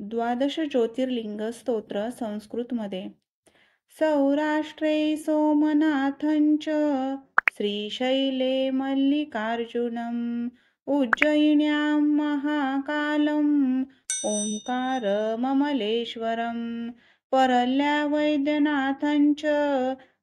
द्वादश ज्योतिर्लिंग स्तोत्र संस्कृतमध्ये. सौराष्ट्रे सोमनाथञ्च श्रीशैले मल्लिकार्जुनम् उज्जयिन्यां महाकालम् ओंकारममलेश्वरम् परल्या वैद्यनाथञ्च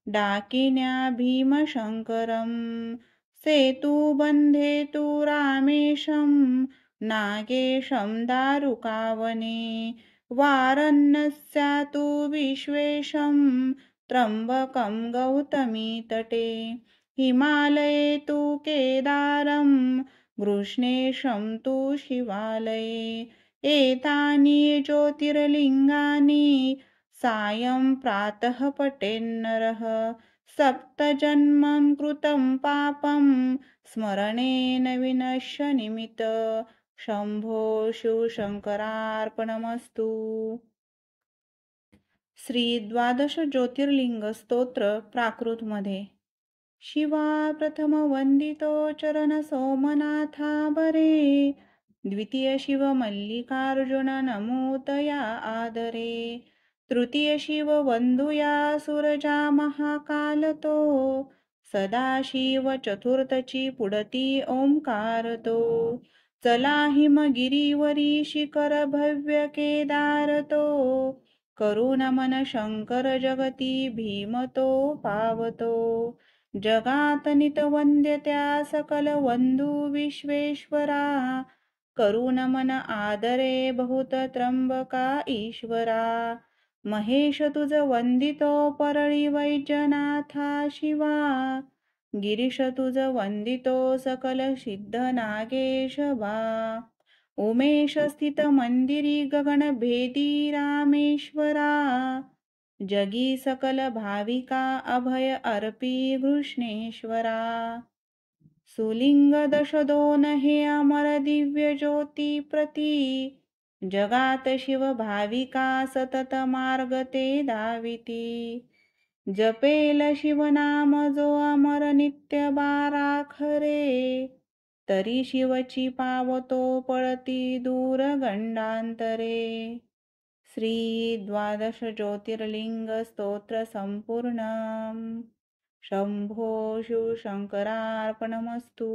डाकिन्या भीमशङ्करम् सेतुबन्धे तु रामेशं नागेशं दारुकावने वारण्यस्यातु विश्वेशं त्र्यम्बकं गौतमीतटे हिमालये तु केदारं कृष्णेशं तु शिवालये एतानि ज्योतिर्लिङ्गानि सायं प्रातः पठेन्नरः सप्तजन्मं कृतं पापं स्मरणेन विनश्यनिमित्त शंभो शिवशंकरार्पणमस्तु. श्री द्वादश ज्योतिर्लिंग स्तोत्र प्राकृतमध्ये. शिवा प्रथम वंदितो चरण सोमनाथा बरे द्वितीय शिव मल्लिकार्जुन नमोतया आदरे तृतीय शिव वंदुया सुरजा महाकालतो सदाशिव चतुर्थची पुढती ओंकारतो चला हिमगिरीवरी शिखर भव्य केदारतो करू नमन शंकर जगती भीमतो पावतो जगात नितवंद्य त्या सकल वंदू विश्वेश्वरा करू नमन आदरे बहुत त्र्यंबका ईश्वरा महेश तुझ वंदितो परळी वैजनाथा शिवा गिरीश तुझ वंदितो सकल सिद्ध नागेश बा उमेश स्थित मंदिरी गगन भेदी रामेश्वरा जगी सकल भाविका अभय अर्पी कृष्णेश्वरा सुलिंग दश दोन हे अमर दिव्य ज्योती प्रती जगात शिव भाविका सतत मार्ग ते धाविती जपेल शिवनाम जो अमर नित्य बारा खरे तरी शिवची पावतो पळती दूर गंडांतरे. श्री द्वादश ज्योतिर्लिंग स्तोत्र संपूर्णम्. शंभो शिवशंकरार्पणमस्तु.